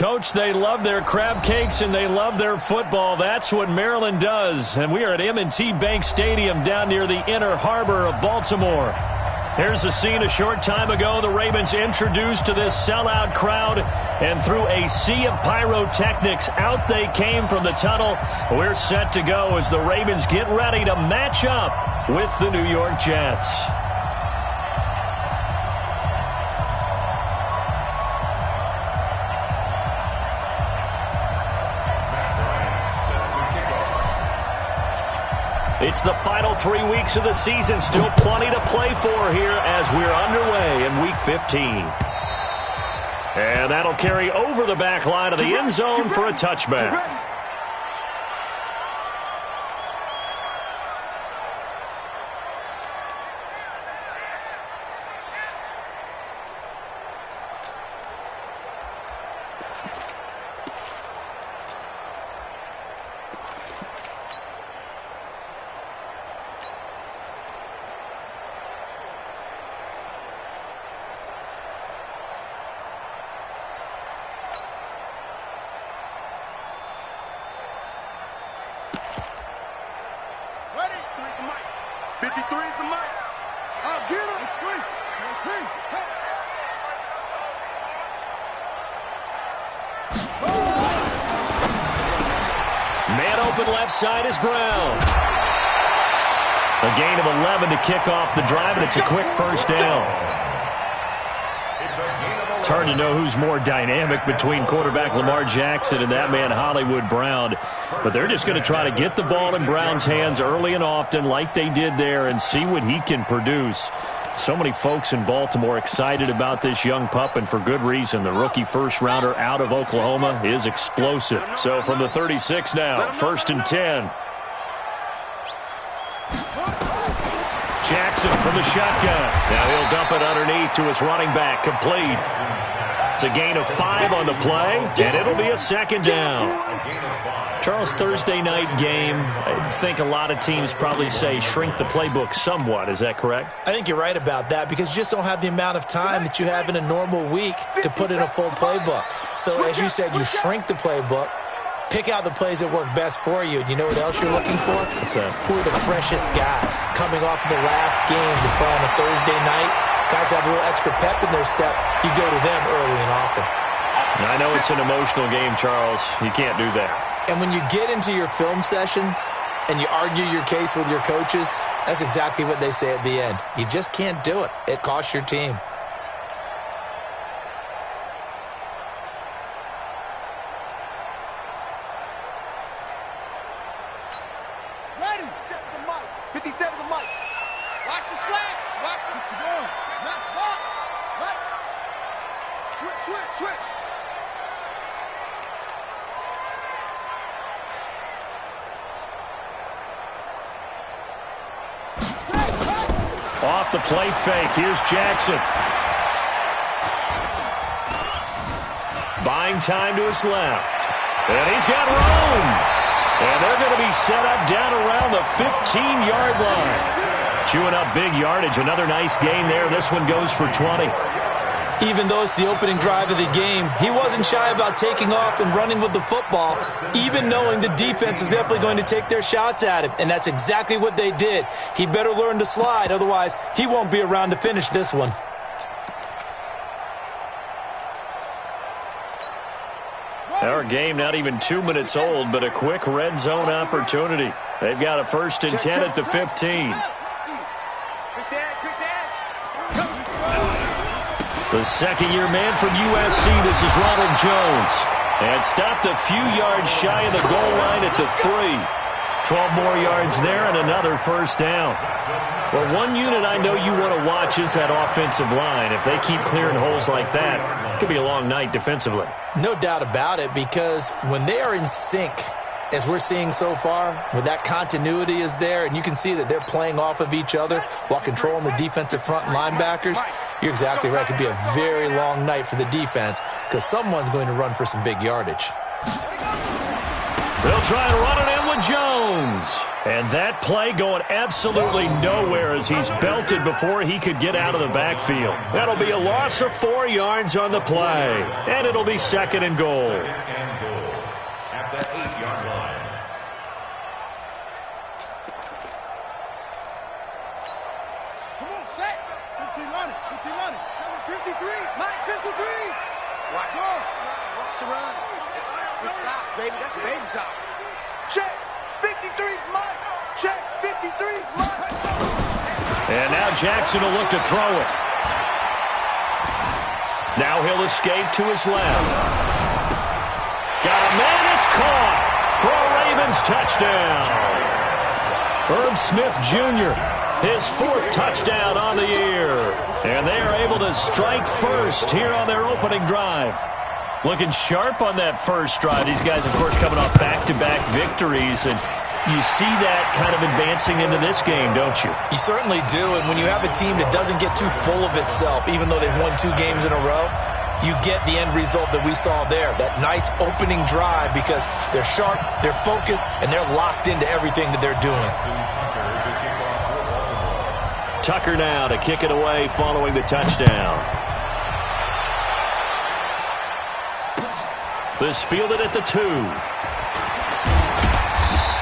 Coach, they love their crab cakes and they love their football. That's what Maryland does. And we are at M&T Bank Stadium down near the Inner Harbor of Baltimore. Here's a scene a short time ago. The Ravens introduced to this sellout crowd, and through a sea of pyrotechnics, out they came from the tunnel. We're set to go as the Ravens get ready to match up with the New York Jets. It's the final 3 weeks of the season. Still plenty to play for here as we're underway in Week 15. And that'll carry over the back line of the end zone for a touchback. Man open left side is Brown. A gain of 11 to kick off the drive, and it's a quick first down. It's hard to know who's more dynamic between quarterback Lamar Jackson and that man Hollywood Brown. But they're just going to try to get the ball in Brown's hands early and often like they did there and see what he can produce. So many folks in Baltimore excited about this young pup, and for good reason. The rookie first-rounder out of Oklahoma is explosive. So from the 36 now, 1st and 10. Jackson from the shotgun. Now he'll dump it underneath to his running back, complete. It's a gain of 5 on the play, and it'll be a second down. Charles, Thursday night game, I think a lot of teams probably say shrink the playbook somewhat. Is that correct? I think you're right about that because you just don't have the amount of time that you have in a normal week to put in a full playbook. So as you said, you shrink the playbook, pick out the plays that work best for you. And you know what else you're looking for? What's that? Who are the freshest guys coming off of the last game to play on a Thursday night? Guys have a little extra pep in their step. You go to them early and often. I know it's an emotional game, Charles. You can't do that. And when you get into your film sessions and you argue your case with your coaches, that's exactly what they say at the end. You just can't do it. It costs your team. Ready, 57 the mic. Watch the slants. Watch the match box. Right. Switch. Off the play fake, here's Jackson. Buying time to his left. And he's got room. And they're going to be set up down around the 15-yard line. Chewing up big yardage. Another nice gain there. This one goes for 20. Even though it's the opening drive of the game, he wasn't shy about taking off and running with the football, even knowing the defense is definitely going to take their shots at him. And that's exactly what they did. He better learn to slide, otherwise he won't be around to finish this one. Our game not even 2 minutes old, but a quick red zone opportunity. They've got a 1st and 10 at the 15. The second-year man from USC, this is Ronald Jones. And stopped a few yards shy of the goal line at the 3. 12 more yards there and another first down. Well, one unit I know you want to watch is that offensive line. If they keep clearing holes like that, it could be a long night defensively. No doubt about it, because when they are in sync, as we're seeing so far, when that continuity is there, and you can see that they're playing off of each other while controlling the defensive front linebackers, you're exactly right. It could be a very long night for the defense because someone's going to run for some big yardage. They'll try to run it in with Jones. And that play going absolutely nowhere as he's belted before he could get out of the backfield. That'll be a loss of 4 yards on the play. And it'll be 2nd and goal. At the 8-yard line. Come on, set. 15 on it. 15 on it. Number 53. Mike 53. Watch on. Watch the run. Good shot, baby. That's a baby shot. Check. 53's Mike. Check. 53's Mike. And now Jackson will look to throw it. Now he'll escape to his left. Got a man. It's caught for a Ravens touchdown. Herb Smith Jr., his 4th touchdown on the year. And they are able to strike first here on their opening drive. Looking sharp on that first drive. These guys, of course, coming off back-to-back victories. And you see that kind of advancing into this game, don't you? You certainly do. And when you have a team that doesn't get too full of itself, even though they've won 2 games in a row, you get the end result that we saw there. That nice opening drive because they're sharp, they're focused, and they're locked into everything that they're doing. Tucker now to kick it away following the touchdown. This fielded at the 2.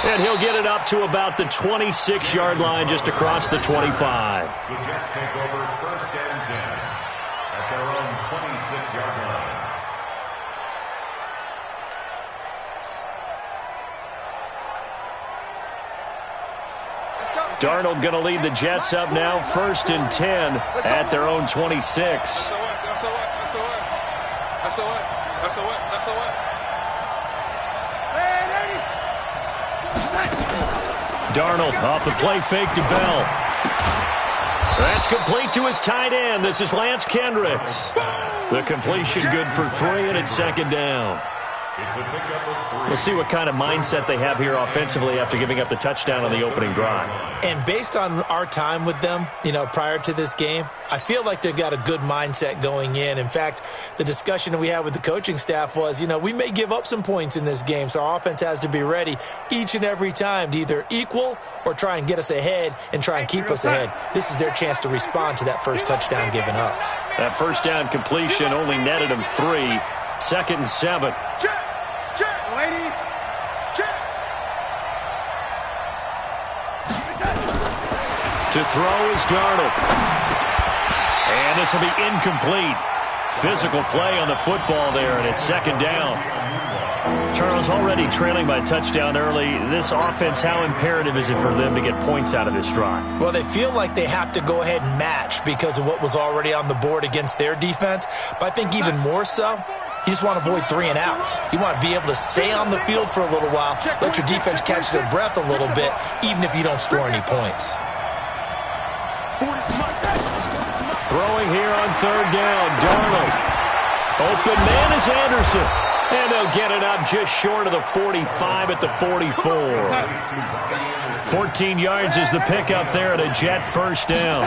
And he'll get it up to about the 26-yard line just across the 25. The Jets take over 1st and 10 at their own 26-yard line. Darnold going to lead the Jets up now 1st and 10 at their own 26. Darnold off the play fake to Bell. That's complete to his tight end. This is Lance Kendricks. The completion good for 3, and it's 2nd down. We'll see what kind of mindset they have here offensively after giving up the touchdown on the opening drive. And based on our time with them, prior to this game, I feel like they've got a good mindset going in. In fact, the discussion that we had with the coaching staff was, we may give up some points in this game, so our offense has to be ready each and every time to either equal or try and get us ahead and try and keep us ahead. This is their chance to respond to that first touchdown given up. That first down completion only netted them 3. 2nd and 7. To throw is Darnold. And this will be incomplete. Physical play on the football there, and it's 2nd down. Charles, already trailing by a touchdown early. This offense, how imperative is it for them to get points out of this drive? Well, they feel like they have to go ahead and match because of what was already on the board against their defense. But I think even more so, you just want to avoid 3 and outs. You want to be able to stay on the field for a little while, let your defense catch their breath a little bit, even if you don't score any points. Throwing here on 3rd down, Darnold. Open man is Anderson. And they'll get it up just short of the 45 at the 44. 14 yards is the pickup there at a Jet 1st down.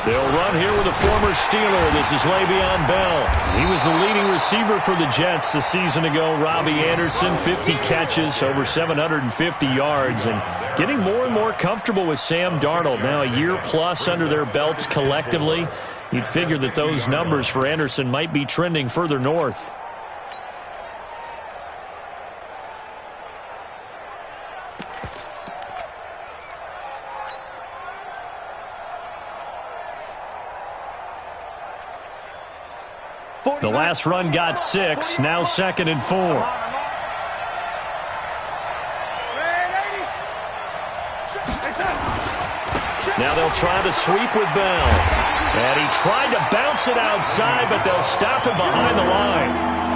They'll run here with a former Steeler. This is Le'Veon Bell. He was the leading receiver for the Jets a season ago. Robbie Anderson, 50 catches, over 750 yards, and getting more and more comfortable with Sam Darnold. Now a year plus under their belts collectively. You'd figure that those numbers for Anderson might be trending further north. The last run got 6, now 2nd and 4. Now they'll try to sweep with Bell. And he tried to bounce it outside, but they'll stop him behind the line.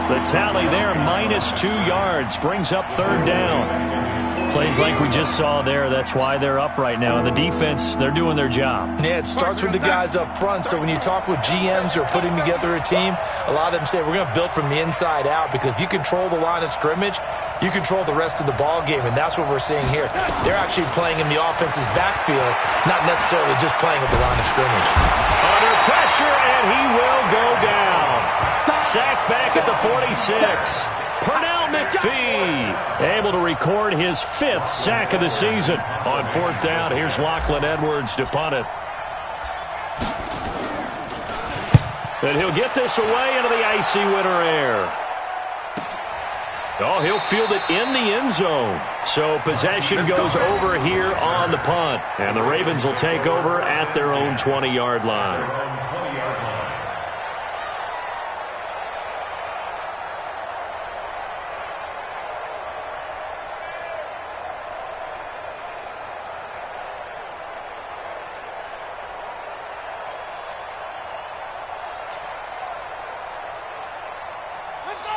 The tally there, -2 yards, brings up 3rd down. Plays like we just saw there. That's why they're up right now. And the defense, they're doing their job. Yeah, it starts with the guys up front. So when you talk with GMs who are putting together a team, a lot of them say we're going to build from the inside out, because if you control the line of scrimmage, you control the rest of the ball game, and that's what we're seeing here. They're actually playing in the offense's backfield, not necessarily just playing at the line of scrimmage. Under pressure, and he will go down. Sacked back at the 46. Purnell McPhee able to record his 5th sack of the season. On 4th down, here's Lachlan Edwards to punt it. And he'll get this away into the icy winter air. Oh, he'll field it in the end zone. So possession goes over here on the punt. And the Ravens will take over at their own 20-yard line.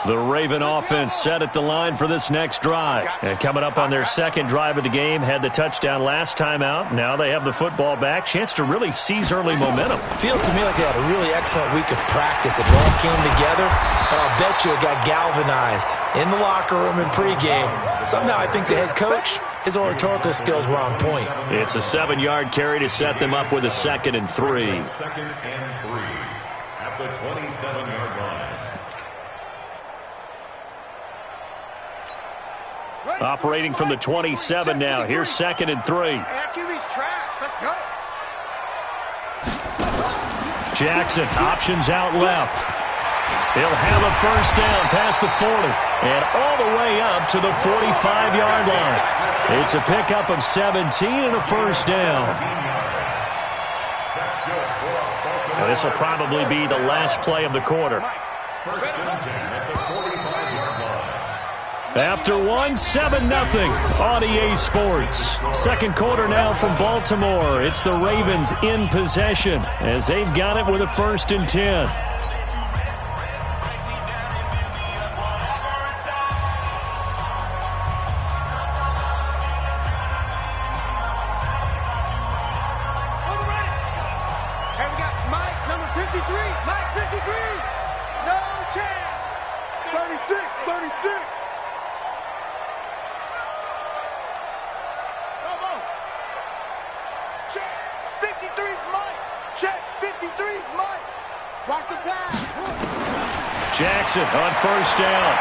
The Raven offense set at the line for this next drive. And coming up on their 2nd drive of the game, had the touchdown last time out. Now they have the football back. Chance to really seize early momentum. Feels to me like they had a really excellent week of practice. It all came together, but I'll bet you it got galvanized in the locker room in pregame. Somehow I think the head coach, his oratorical skills were on point. It's a 7-yard carry to set them up with a 2nd and 3. 2nd and 3 at the 27-yard line. Operating from the 27 now. Here's 2nd and 3. QB's trash. Let's go. Jackson options out left. He'll have a 1st down past the 40 and all the way up to the 45-yard line. It's a pickup of 17 and a 1st down. Now, this will probably be the last play of the quarter. 1st and 10 at the 45-yard line. After 7-0 on EA Sports. 2nd quarter now from Baltimore. It's the Ravens in possession as they've got it with a 1st and 10. Hey, we got Mike, number 53. Mike, 53. No chance. 36. Check. 53's Mike. Check. 53's Mike. Watch the pass. Jackson on 1st down.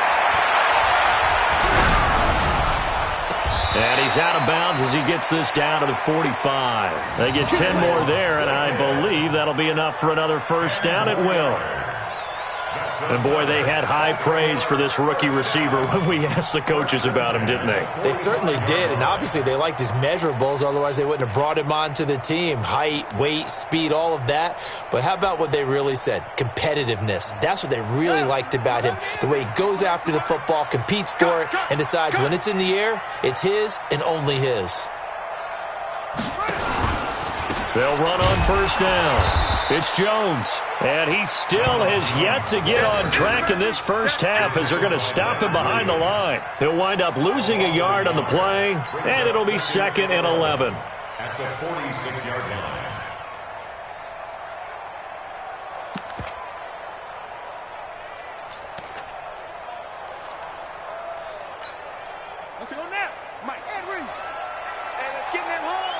And he's out of bounds as he gets this down to the 45. They get 10 more there, and I believe that'll be enough for another 1st down. It will. And, boy, they had high praise for this rookie receiver when we asked the coaches about him, didn't they? They certainly did, and obviously they liked his measurables. Otherwise, they wouldn't have brought him onto the team. Height, weight, speed, all of that. But how about what they really said? Competitiveness. That's what they really liked about him. The way he goes after the football, competes for it, and decides when it's in the air, it's his and only his. They'll run on 1st down. It's Jones, and he still has yet to get on track in this 1st half as they're going to stop him behind the line. He'll wind up losing a yard on the play, and it'll be 2nd and 11. At the 46-yard line. Let's go now. Mike, Henry. Hey, let's get in them holes.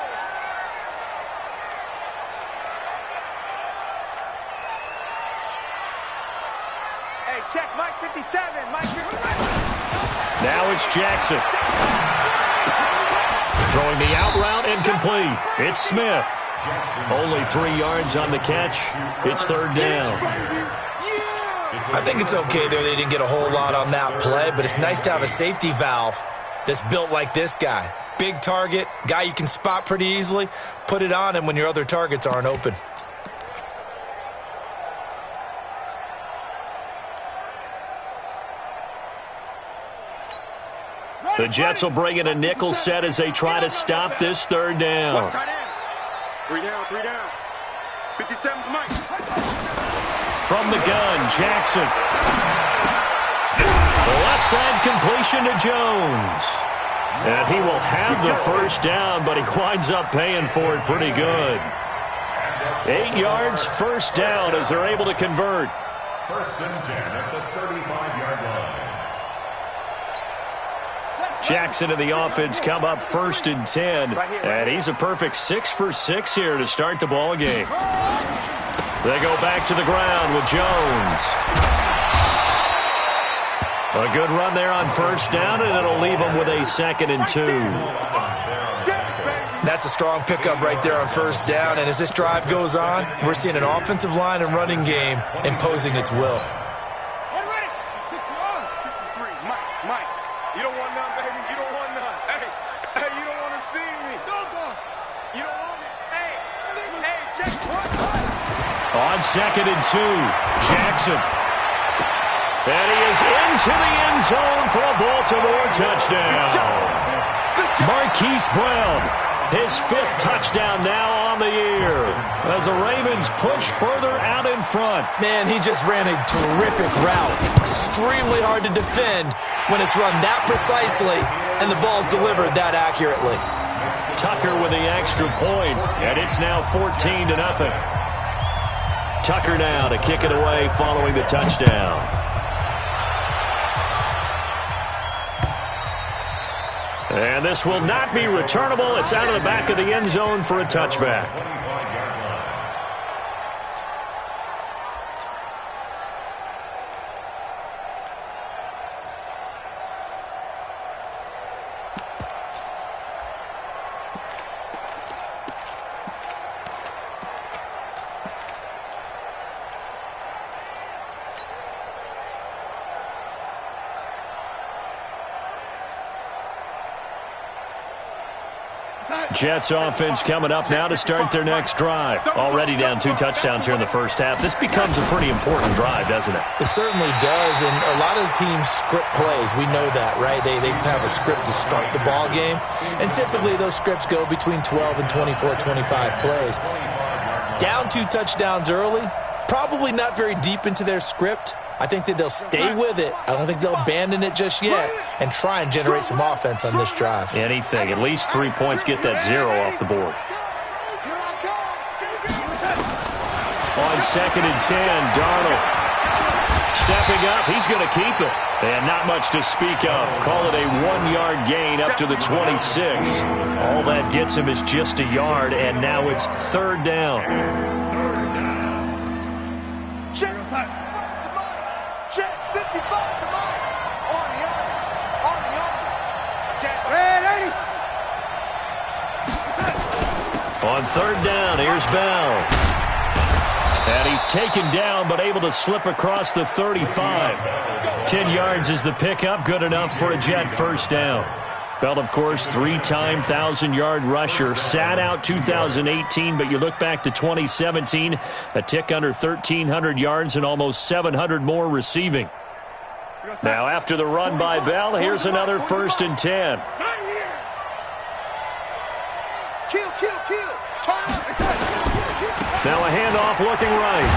Hey, check Mike 57. Mike 57. Now it's Jackson. Throwing the out route incomplete. It's Smith. Only 3 yards on the catch. It's 3rd down. I think it's okay there. They didn't get a whole lot on that play, but it's nice to have a safety valve that's built like this guy. Big target, guy you can spot pretty easily. Put it on him when your other targets aren't open. The Jets will bring in a nickel set as they try to stop this 3rd down. 3 down. 57's Mike. From the gun, Jackson. The left side completion to Jones. And he will have the 1st down, but he winds up paying for it pretty good. 8 yards, 1st down as they're able to convert. 1st and 10 at the 35-yard line. Jackson and the offense come up 1st and 10, and he's a perfect 6 for 6 here to start the ball game. They go back to the ground with Jones. A good run there on first down, and it'll leave them with a 2nd and 2. That's a strong pickup right there on first down, and as this drive goes on, we're seeing an offensive line and running game imposing its will. Mike, you don't want none, baby. You don't want none. Hey, you don't want to see me. You don't want me. Hey, check. On 2nd and 2, Jackson. And he is into the end zone for a Baltimore touchdown. Marquise Brown, his 5th touchdown now on the year as the Ravens push further out in front. Man, he just ran a terrific route. Extremely hard to defend when it's run that precisely and the ball's delivered that accurately. Tucker with the extra point, and it's now 14-0. Tucker now to kick it away following the touchdown. And this will not be returnable. It's out of the back of the end zone for a touchback. Jets offense coming up now to start their next drive. Already down 2 touchdowns here in the first half. This becomes a pretty important drive, doesn't it? It certainly does, and a lot of the teams script plays. We know that, right? They have a script to start the ball game, and typically those scripts go between 12 and 24, 25 plays. Down 2 touchdowns early, probably not very deep into their script. I think that they'll stay with it. I don't think they'll abandon it just yet and try and generate some offense on this drive. Anything. At least 3 points, get that 0 off the board. On 2nd and 10, Darnold stepping up. He's going to keep it. And not much to speak of. Call it a 1-yard gain up to the 26. All that gets him is just a yard, and now it's 3rd down. Check 55 to Mike. On the arm. Check. Red 80. On 3rd down, here's Bell. And he's taken down, but able to slip across the 35. 10 yards is the pickup, good enough for a Jet first down. Bell, of course, 3-time 1,000-yard rusher. Sat out 2018, but you look back to 2017, a tick under 1,300 yards and almost 700 more receiving. Now, after the run by Bell, here's another 1st and 10. Kill. Now a handoff looking right.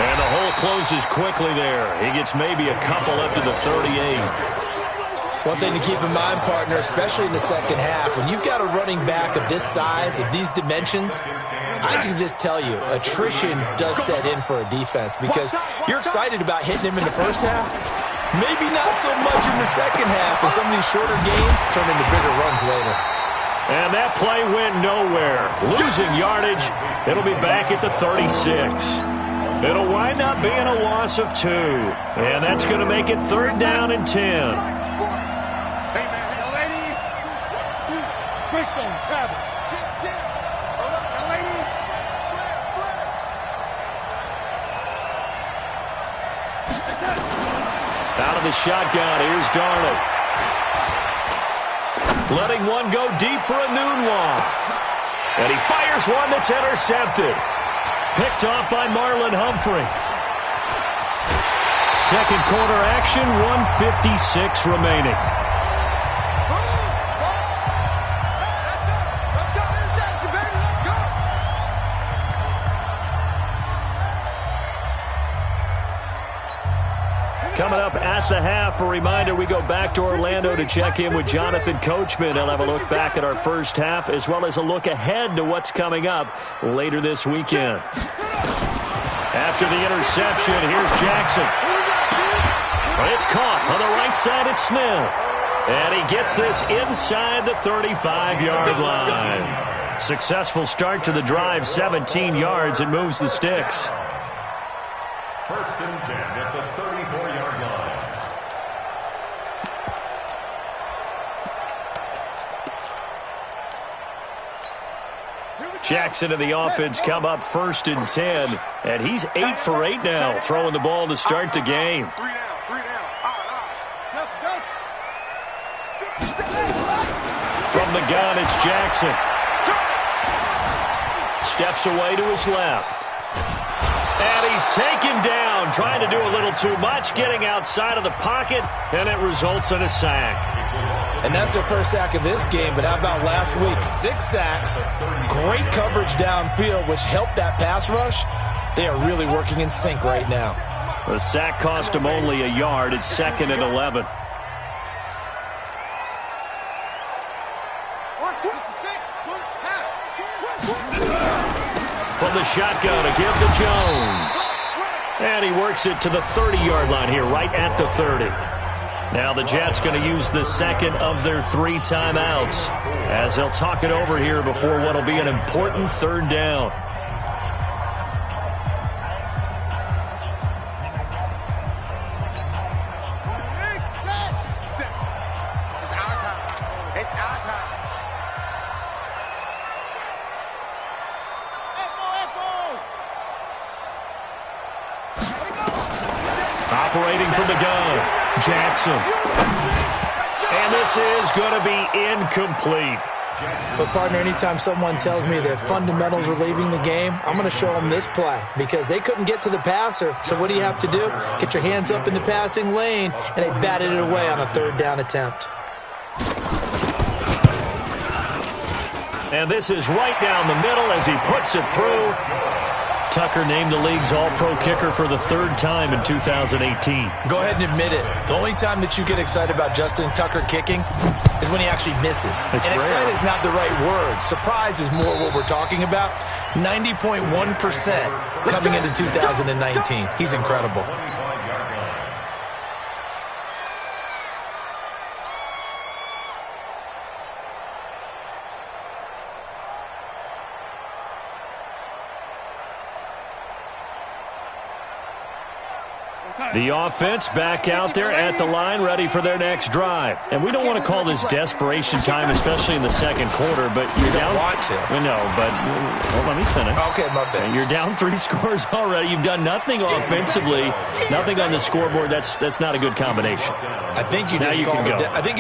And the hole closes quickly there. He gets maybe a couple up to the 38. One thing to keep in mind, partner, especially in the second half, when you've got a running back of this size, of these dimensions, I can just tell you, attrition does set in for a defense because you're excited about hitting him in the first half. Maybe not so much in the second half, and some of these shorter gains turn into bigger runs later. And that play went nowhere. Losing yardage. It'll be back at the 36. It'll wind up being a loss of 2. And that's going to make it 3rd down and 10. Out of the shotgun, here's Darnold. Letting one go deep for a noon loft. And he fires one that's intercepted. Picked off by Marlon Humphrey. Second quarter action, 1:56 remaining. Let's go. Interception, baby. Let's go. Coming up at the half, a reminder, we go back to Orlando to check in with Jonathan Coachman. He'll have a look back at our first half as well as a look ahead to what's coming up later this weekend. After the interception, here's Jackson. It's caught on the right side at Smith. And he gets this inside the 35-yard line. Successful start to the drive, 17 yards, and moves the sticks. 1st and 10 at the 34-yard line. Jackson and the offense come up 1st and 10. And he's 8 for 8 now, throwing the ball to start the game. 3 down. From the gun, it's Jackson. Steps away to his left. And he's taken down, trying to do a little too much, getting outside of the pocket, and it results in a sack. And that's their first sack of this game, but how about last week? 6 sacks, great coverage downfield, which helped that pass rush. They are really working in sync right now. The sack cost him only a yard. It's 2nd and 11. From the shotgun, a give to Jones. And he works it to the 30-yard line here, right at the 30. Now the Jets going to use the second of their 3 timeouts as they'll talk it over here before what will be an important 3rd down. It's our time. Operating from the gun, Jackson. And this is going to be incomplete. But, partner, anytime someone tells me that fundamentals are leaving the game, I'm going to show them this play because they couldn't get to the passer. So what do you have to do? Get your hands up in the passing lane, and they batted it away on a 3rd down attempt. And this is right down the middle as he puts it through. Tucker named the league's all-pro kicker for the 3rd time in 2018. Go ahead and admit it. The only time that you get excited about Justin Tucker kicking is when he actually misses. It's and rare. excited is not the right word. Surprise is more what we're talking about. 90.1% coming into 2019. He's incredible. The offense back out there at the line, ready for their next drive. And we don't want to call this desperation time, especially in the 2nd quarter, but you're down. Want to. We know, but well, let me finish. Okay, my bad. You're down 3 scores already. You've done nothing offensively, nothing on the scoreboard. That's not a good combination. I think you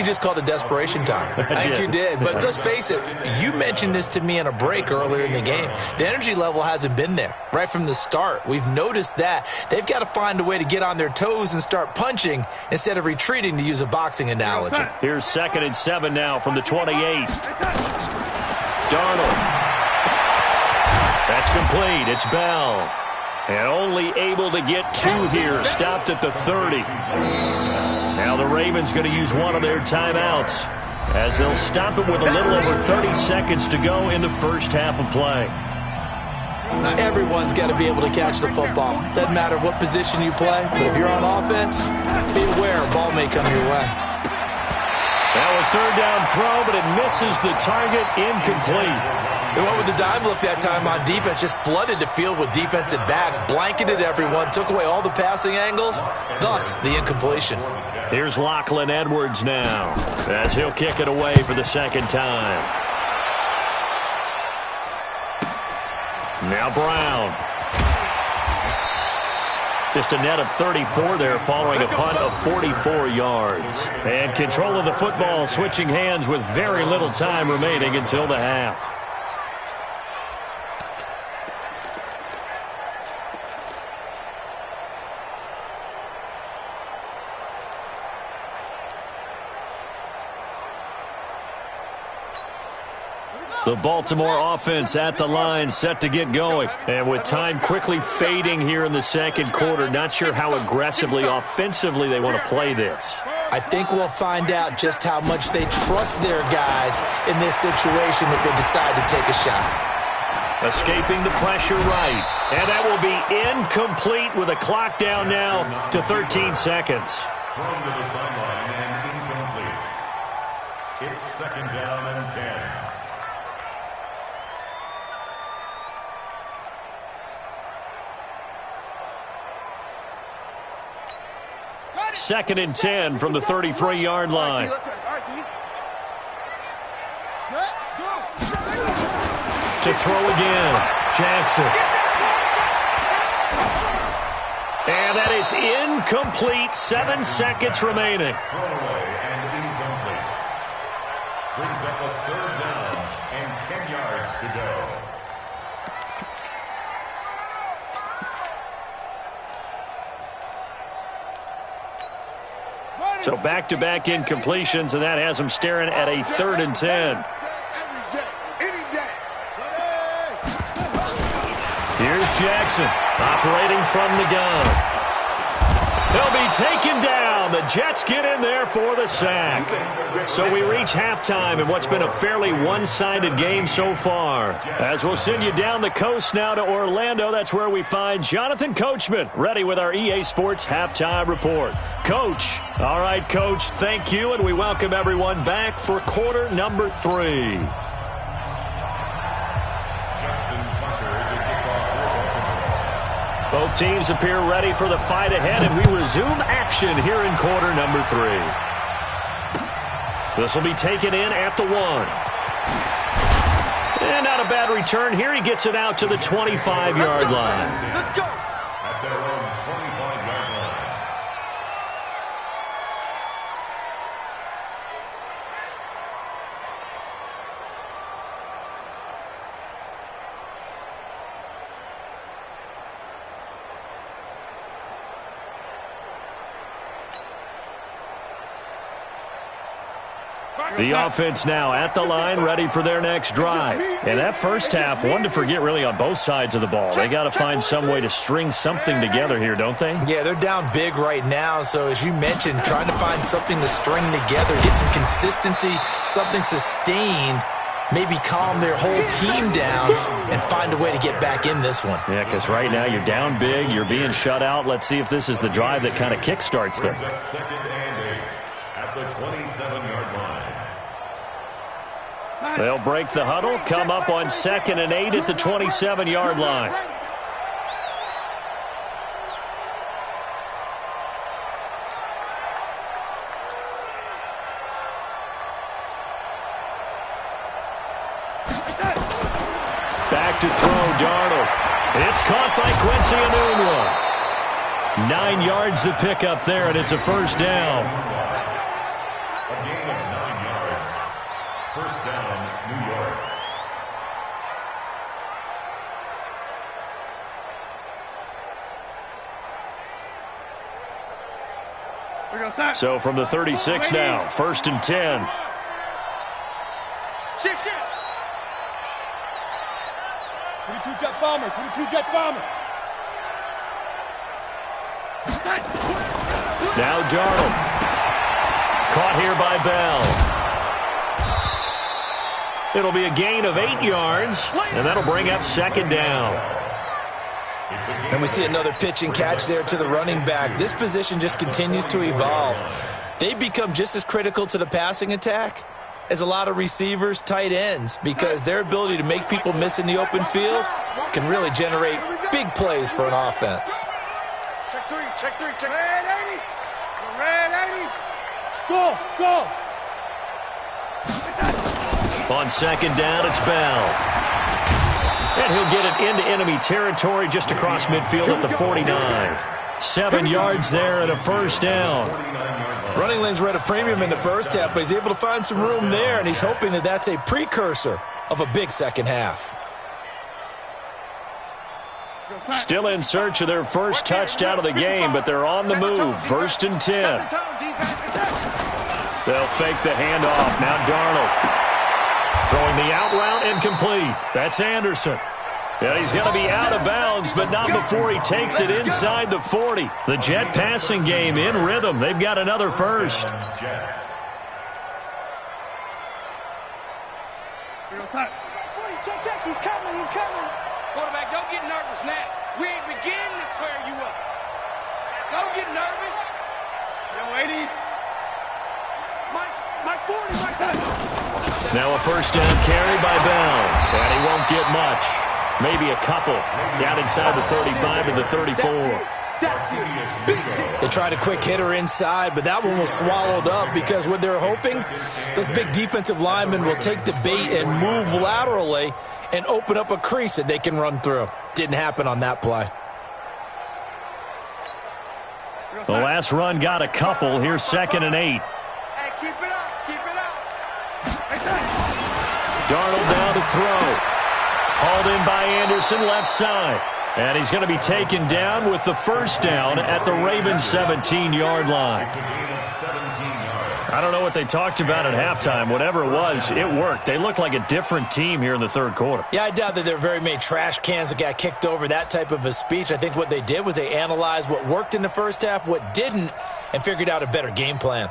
just called it desperation time. I think you did. But let's face it, you mentioned this to me in a break earlier in the game. The energy level hasn't been there right from the start. We've noticed that. They've got to find a way to get on their toes and start punching instead of retreating, to use a boxing analogy. Here's 2nd and 7 now from the 28. Darnold. That's complete. It's Bell. And only able to get 2 here. Stopped at the 30. Now the Ravens going to use one of their timeouts as they'll stop it with a little over 30 seconds to go in the first half of play. Everyone's got to be able to catch the football. Doesn't matter what position you play, but if you're on offense, be aware a ball may come your way. Now a 3rd down throw, but it misses the target. Incomplete. They went with the dime look that time on defense, just flooded the field with defensive backs, blanketed everyone, took away all the passing angles, thus the incompletion. Here's Lachlan Edwards now as he'll kick it away for the 2nd time. Now Brown. Just a net of 34 there following a punt of 44 yards. And control of the football switching hands with very little time remaining until the half. The Baltimore offense at the line, set to get going. And with time quickly fading here in the 2nd quarter, not sure how aggressively, offensively they want to play this. I think we'll find out just how much they trust their guys in this situation if they decide to take a shot. Escaping the pressure right. And that will be incomplete with a clock down now to 13 seconds. Thrown to the sideline and incomplete. It's 2nd down and 10. 2nd and 10 from the 33-yard line. To throw again, Jackson. And that is incomplete. 7 seconds remaining. Throwaway and incomplete. Brings up a 3rd down and 10 yards to go. So back-to-back incompletions, and that has them staring at a 3rd and 10. Here's Jackson, operating from the gun. He'll be taken down. The Jets get in there for the sack. So we reach halftime in what's been a fairly one-sided game so far. As we'll send you down the coast now to Orlando, that's where we find Jonathan Coachman, ready with our EA Sports Halftime Report. Coach. All right, Coach, thank you, and we welcome everyone back for quarter number 3. Both teams appear ready for the fight ahead, and we resume action here in quarter number 3. This will be taken in at the 1. And not a bad return here. He gets it out to the 25-yard line. Let's go. At their own 25-yard line. The offense now at the line, ready for their next drive. And that first half, one to forget really on both sides of the ball. They got to find some way to string something together here, don't they? Yeah, they're down big right now. So as you mentioned, trying to find something to string together, get some consistency, something sustained, maybe calm their whole team down and find a way to get back in this one. Yeah, because right now you're down big, you're being shut out. Let's see if this is the drive that kind of kickstarts them. Brings up 2nd and 8 at the 27-yard line. They'll break the huddle, come up on 2nd and 8 at the 27-yard line. Back to throw, Darnold. It's caught by Quincy Enunwa. 9 yards to pick up there, and it's a 1st down. A gain of 9 yards. 1st down, New York. So from the 36 now, 1st and 10. Shift. 22 jet bomber. 22 jet bomber. Now Darnold. Caught here by Bell. It'll be a gain of 8 yards, and that'll bring up 2nd down. And we see another pitch and catch there to the running back. This position just continues to evolve. They become just as critical to the passing attack as a lot of receivers, tight ends, because their ability to make people miss in the open field can really generate big plays for an offense. Check 3. Red 80. Red 80. Go. On 2nd down, it's Bell. And he'll get it into enemy territory just across midfield at the 49. 7 yards there and a 1st down. Running lanes were at a premium in the first half, but he's able to find some room there, and he's hoping that that's a precursor of a big second half. Still in search of their first touchdown of the game, but they're on the move. 1st and 10. They'll fake the handoff. Now Darnold. Throwing the out route incomplete. That's Anderson. Yeah, he's going to be out of bounds, but not before he takes it inside the 40. The Jet passing game in rhythm. They've got another 1st. Jets. Check. He's coming. Quarterback, don't get nervous now. We ain't beginning to tear you up. Don't get nervous. Yo, 80. My 40, my time. Now a 1st down carry by Bell. And he won't get much. Maybe a couple. Down inside the 35 and the 34. They tried a quick hitter inside, but that one was swallowed up because what they're hoping, those big defensive linemen will take the bait and move laterally and open up a crease that they can run through. Didn't happen on that play. The last run got a couple. Here's 2nd and 8. Hey, keep it up. Keep it up. Darnold down to throw. Hauled in by Anderson, left side. And he's going to be taken down with the first down at the Ravens' 17-yard line. I don't know what they talked about at halftime. Whatever it was, it worked. They looked like a different team here in the third quarter. Yeah, I doubt that there were very many trash cans that got kicked over, that type of a speech. I think what they did was they analyzed what worked in the first half, what didn't, and figured out a better game plan.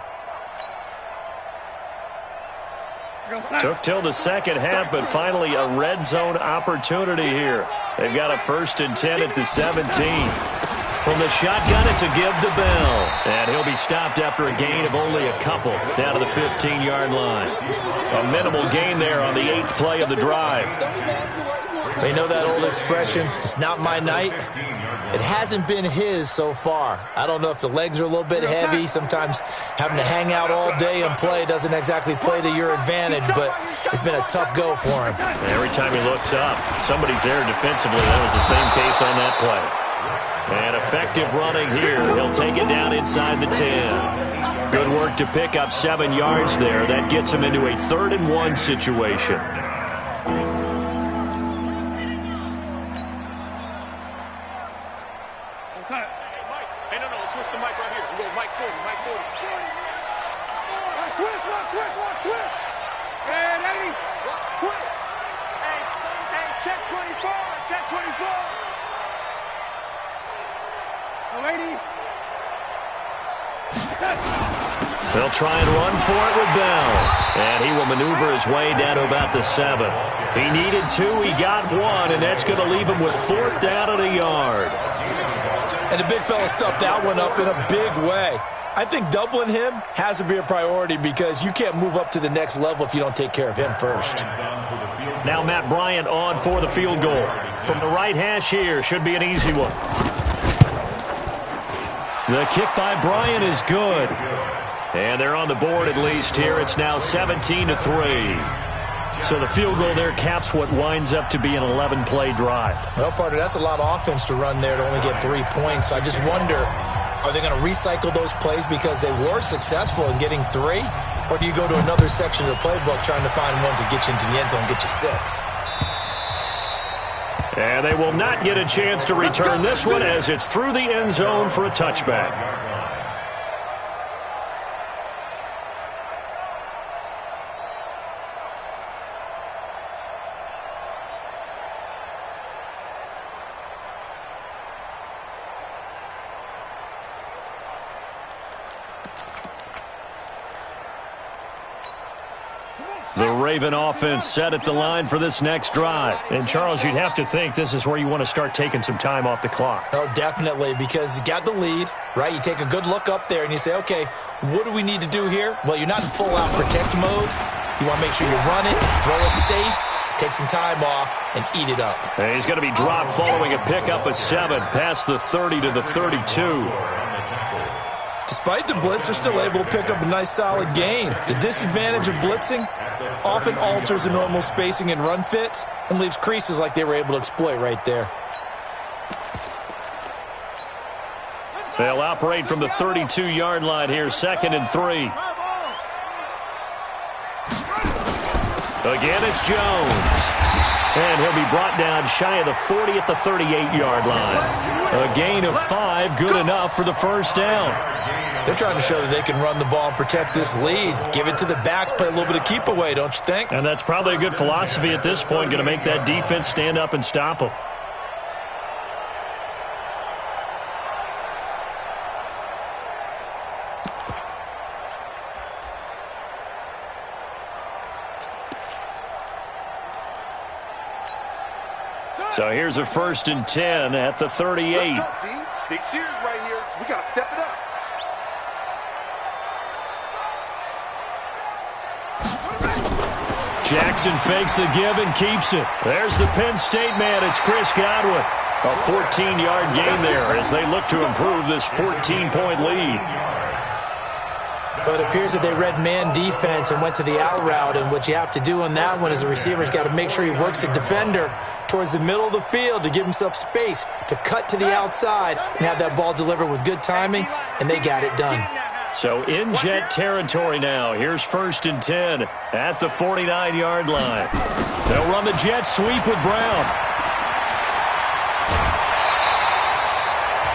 Took till the second half, but finally a red zone opportunity here. They've got a 1st and 10 at the 17. From the shotgun, it's a give to Bell. And he'll be stopped after a gain of only a couple down to the 15-yard line. A minimal gain there on the 8th play of the drive. They know that old expression, it's not my night. It hasn't been his so far. I don't know if the legs are a little bit heavy. Sometimes having to hang out all day and play doesn't exactly play to your advantage, but it's been a tough go for him. Every time he looks up, somebody's there defensively. That was the same case on that play. And effective running here. He'll take it down inside the 10. Good work to pick up 7 yards there. That gets him into a 3rd and 1 situation. They'll try and run for it with Bell. And he will maneuver his way down to about the 7. He needed 2, he got 1, and that's going to leave him with 4th down and a yard. And the big fella stuffed that one up in a big way. I think doubling him has to be a priority because you can't move up to the next level if you don't take care of him first. Now Matt Bryant on for the field goal. From the right hash here, should be an easy one. The kick by Bryant is good. And they're on the board at least here. It's now 17-3. So the field goal there caps what winds up to be an 11-play drive. Well, partner, that's a lot of offense to run there to only get 3 points. I just wonder, are they going to recycle those plays because they were successful in getting 3? Or do you go to another section of the playbook trying to find ones that get you into the end zone and get you 6? And they will not get a chance to return this one as it's through the end zone for a touchback. The Raven offense set at the line for this next drive. And, Charles, you'd have to think this is where you want to start taking some time off the clock. Oh, definitely, because you got the lead, right? You take a good look up there and you say, okay, what do we need to do here? Well, you're not in full-out protect mode. You want to make sure you run it, throw it safe, take some time off, and eat it up. And he's going to be dropped following a pickup of 7 past the 30 to the 32. Despite the blitz, they're still able to pick up a nice solid gain. The disadvantage of blitzing often alters the normal spacing and run fits and leaves creases like they were able to exploit right there. They'll operate from the 32-yard line here, 2nd and 3. Again, it's Jones. And he'll be brought down shy of the 40 at the 38-yard line. A gain of 5, good enough for the first down. They're trying to show that they can run the ball and protect this lead. Give it to the backs, play a little bit of keep away, don't you think? And that's probably a good philosophy at this point, going to make that defense stand up and stop them. So here's a 1st and 10 at the 38. Big series right here. So we got to step it up. Jackson fakes the give and keeps it. There's the Penn State man. It's Chris Godwin. A 14-yard gain there as they look to improve this 14-point lead. Well, it appears that they read man defense and went to the out route, and what you have to do on that one is the receiver's got to make sure he works the defender towards the middle of the field to give himself space to cut to the outside and have that ball delivered with good timing, and they got it done. So in Jet territory now. Here's 1st and 10 at the 49-yard line. They'll run the jet sweep with Brown.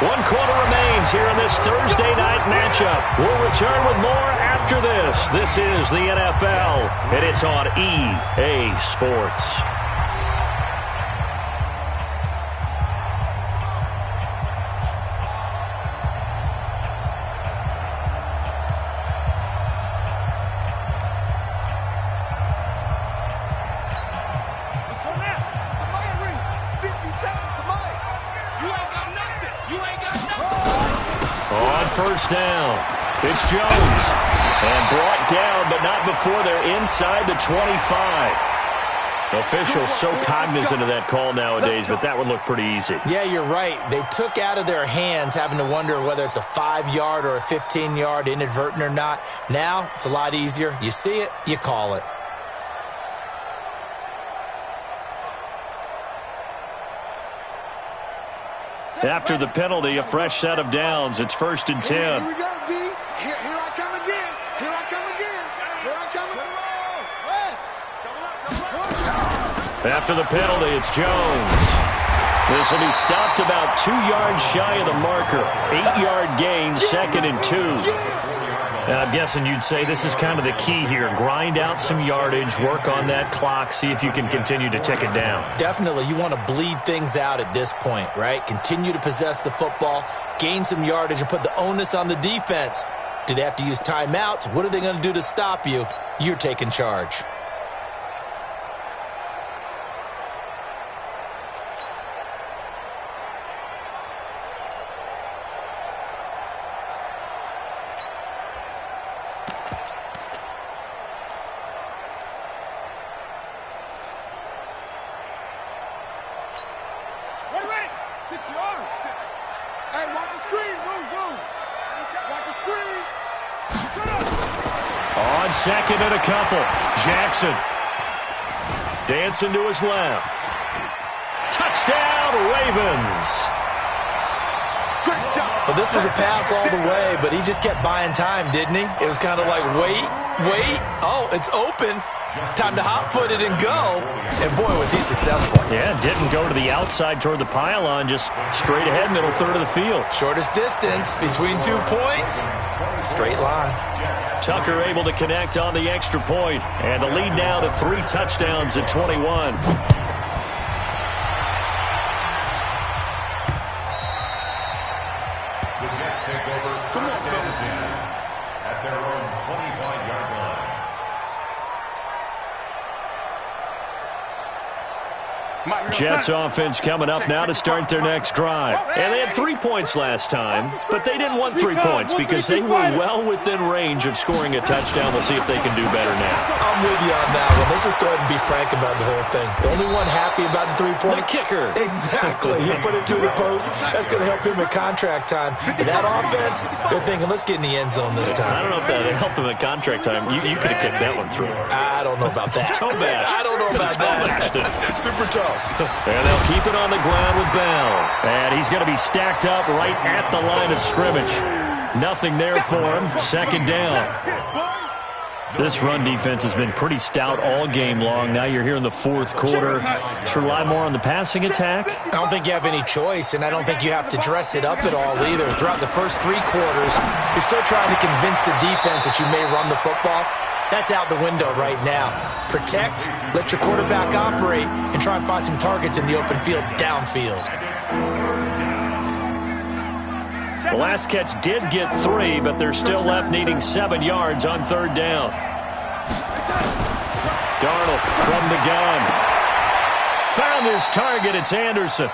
1 quarter remains here in this Thursday night matchup. We'll return with more after this. This is the NFL, and it's on EA Sports. First down. It's Jones. And brought down, but not before they're inside the 25. Officials so cognizant of that call nowadays, but that would look pretty easy. Yeah, you're right. They took out of their hands having to wonder whether it's a 5-yard or a 15-yard inadvertent or not. Now, it's a lot easier. You see it, you call it. After the penalty, a fresh set of downs. It's 1st and 10. Here we go, D. Here I come again. Here I come again. Here I come again. After the penalty, it's Jones. This will be stopped about 2 yards shy of the marker. 8-yard gain, 2nd and 2. I'm guessing you'd say this is kind of the key here. Grind out some yardage, work on that clock, see if you can continue to tick it down. Definitely. You want to bleed things out at this point, right? Continue to possess the football, gain some yardage, and put the onus on the defense. Do they have to use timeouts? What are they going to do to stop you? You're taking charge. On 2nd and a couple. Jackson. Dancing to his left. Touchdown, Ravens. Well, this was a pass all the way, but he just kept buying time, didn't he? It was kind of like, wait. Oh, it's open. Time to hot-foot it and go. And, boy, was he successful. Yeah, didn't go to the outside toward the pylon, just straight ahead, middle third of the field. Shortest distance between 2 points. Straight line. Tucker able to connect on the extra point, and the lead now to 3 touchdowns at 21. The Jets take over 1st and 10 at their own 25-yard line. Jets offense coming up now to start their next drive. And they had 3 points last time, but they didn't want 3 points because they were well within range of scoring a touchdown. We'll see if they can do better now. I'm with you on that one. Let's just go ahead and be frank about the whole thing. The only one happy about the 3-point? The kicker. Exactly. He put it through the post. That's going to help him at contract time. But that offense, they're thinking, let's get in the end zone this time. I don't know if that helped him at contract time. You could have kicked that one through. I don't know about that. Toe bash. I don't know about that. Super toe. And they'll keep it on the ground with Bell. And he's going to be stacked up right at the line of scrimmage. Nothing there for him. 2nd down. This run defense has been pretty stout all game long. Now you're here in the 4th quarter. Let's rely more on the passing attack. I don't think you have any choice, and I don't think you have to dress it up at all either. Throughout the first 3 quarters, you're still trying to convince the defense that you may run the football. That's out the window right now. Protect, let your quarterback operate, and try and find some targets in the open field downfield. The last catch did get 3, but they're still left needing 7 yards on 3rd down. Darnold from the gun. Found his target. It's Anderson.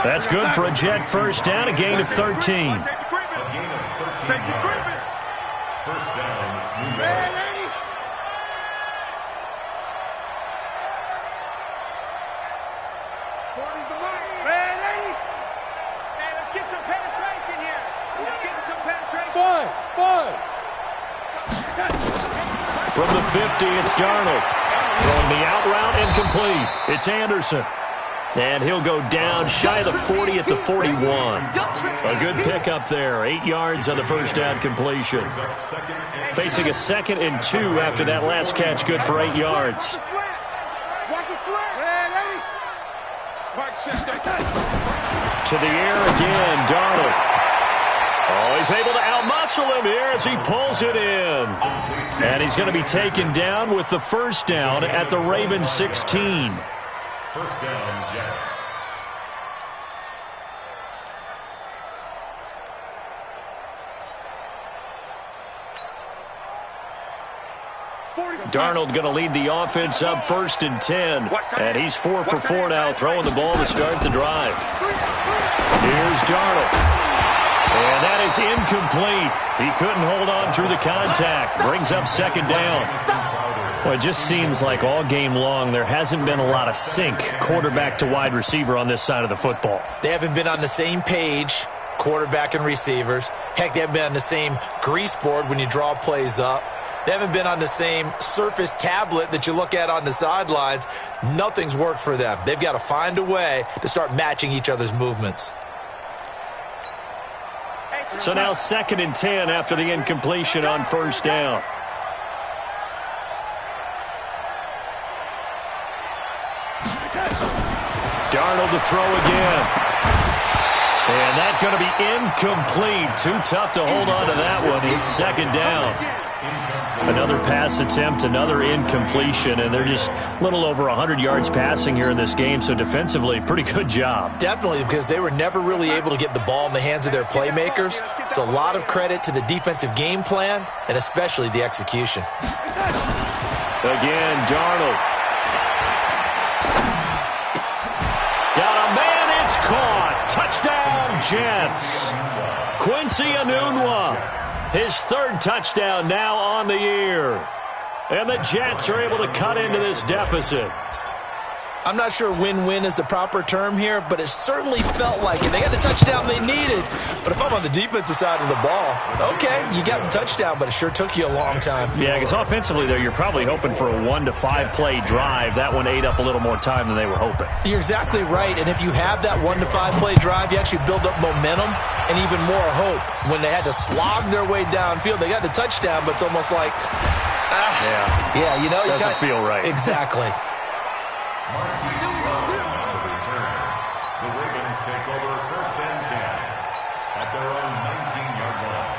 That's good for a Jet first down, a gain of 13. First down, New York. Let's get some penetration here. Let's get some penetration. From the 50, it's Darnold. Throwing the out route incomplete. It's Anderson. And he'll go down shy of the 40 at the 41. A good pickup there. 8 yards on the first down completion. Facing a 2nd and 2 after that last catch, good for 8 yards. To the air again, Darnold. Oh, he's able to outmuscle him here as he pulls it in. And he's going to be taken down with the first down at the Ravens 16. First down, Jets. Darnold going to lead the offense up 1st and 10. And he's 4 for 4 now, throwing the ball to start the drive. Here's Darnold. And that is incomplete. He couldn't hold on through the contact. Brings up 2nd down. Well, it just seems like all game long there hasn't been a lot of sync quarterback to wide receiver on this side of the football. They haven't been on the same page, quarterback and receivers. Heck, they haven't been on the same grease board when you draw plays up. They haven't been on the same Surface tablet that you look at on the sidelines. Nothing's worked for them. They've got to find a way to start matching each other's movements. So now 2nd and 10 after the incompletion on first down. Darnold to throw again. And that's going to be incomplete. Too tough to hold on to that one. It's 2nd down. Another pass attempt, another incompletion, and they're just a little over 100 yards passing here in this game, so defensively, pretty good job. Definitely, because they were never really able to get the ball in the hands of their playmakers, so a lot of credit to the defensive game plan and especially the execution. Again, Darnold. Got a man, it's caught. Touchdown, Jets. Quincy Enunwa. His 3rd touchdown now on the year. And the Jets are able to cut into this deficit. I'm not sure win-win is the proper term here, but it certainly felt like it. They got the touchdown they needed. But if I'm on the defensive side of the ball, okay, you got the touchdown, but it sure took you a long time. Yeah, because offensively, though, you're probably hoping for a 1 to 5 play drive. That one ate up a little more time than they were hoping. You're exactly right, and if you have that 1 to 5 play drive, you actually build up momentum and even more hope. When they had to slog their way downfield, they got the touchdown, but it's almost like, yeah, you know, doesn't feel right. Exactly. The Ravens take over 1st and 10 at their own 19-yard line.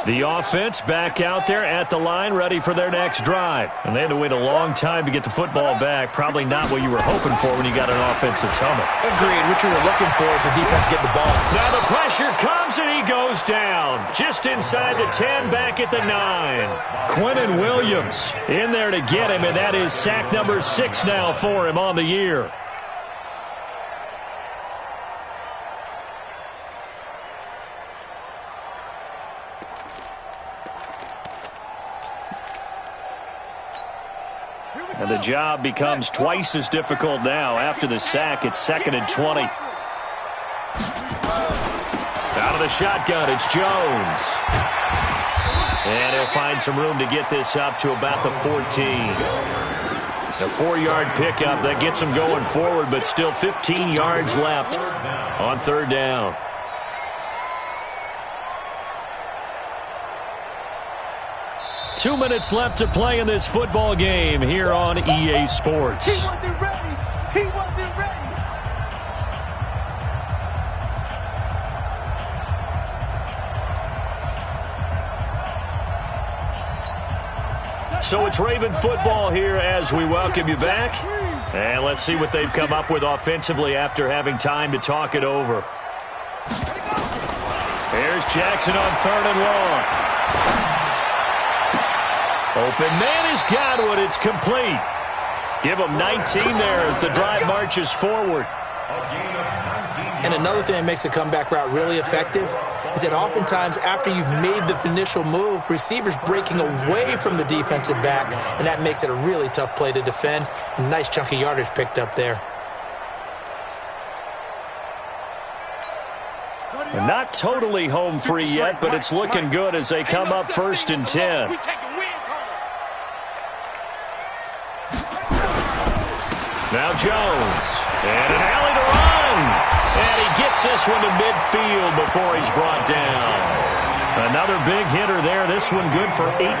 The offense back out there at the line, ready for their next drive. And they had to wait a long time to get the football back. Probably not what you were hoping for when you got an offensive tunnel. Agreed. What you were looking for is the defense get the ball. Now the pressure comes and he goes down. Just inside the 10, back at the 9. Quinnen Williams in there to get him, and that is sack number 6 now for him on the year. And the job becomes twice as difficult now. After the sack, it's 2nd and 20. Out of the shotgun, it's Jones. And he'll find some room to get this up to about the 14. A 4-yard pickup that gets him going forward, but still 15 yards left on 3rd down. Two minutes left to play in this football game here on EA Sports. He wasn't ready. He wasn't ready. So it's Raven football here as we welcome you back. And let's see what they've come up with offensively after having time to talk it over. Here's Jackson on 3rd and long. Open man is Godwin. It's complete. Give him 19 there as the drive marches forward. And another thing that makes the comeback route really effective is that oftentimes after you've made the initial move, receivers breaking away from the defensive back, and that makes it a really tough play to defend. A nice chunk of yardage picked up there. Not totally home free yet, but it's looking good as they come up 1st and 10. Now Jones, and an alley to run. And he gets this one to midfield before he's brought down. Another big hitter there. This one good for 18.